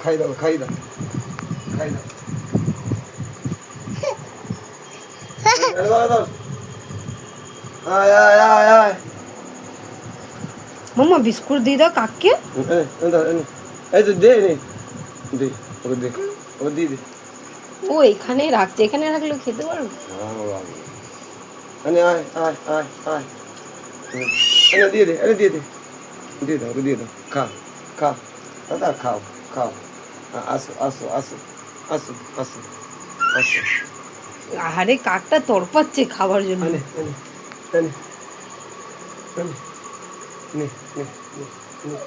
খাই দাও খাই দাও খাই দাও আয় আয় আয় আয় মাম্মা বিস্কুট দিয়ে দাও কাককে। এই তো দে নে দে ওকে দে ওকে দিয়ে দে ও এখানে রাখছে, এখানে রাখলেও খেতে পারবে। আয় আয় আয় আয় আয় এনে দিয়ে দে এনে দিয়ে দে দিয়ে দাও ওকে দিয়ে দাও খা খা দাদা খাও খাও আসো আসো আসো আসো আসো আসো আরে কাকটা তড়পাচ্ছে খাবার জন্য। এনে এনে এনে এনে নে নে নে নে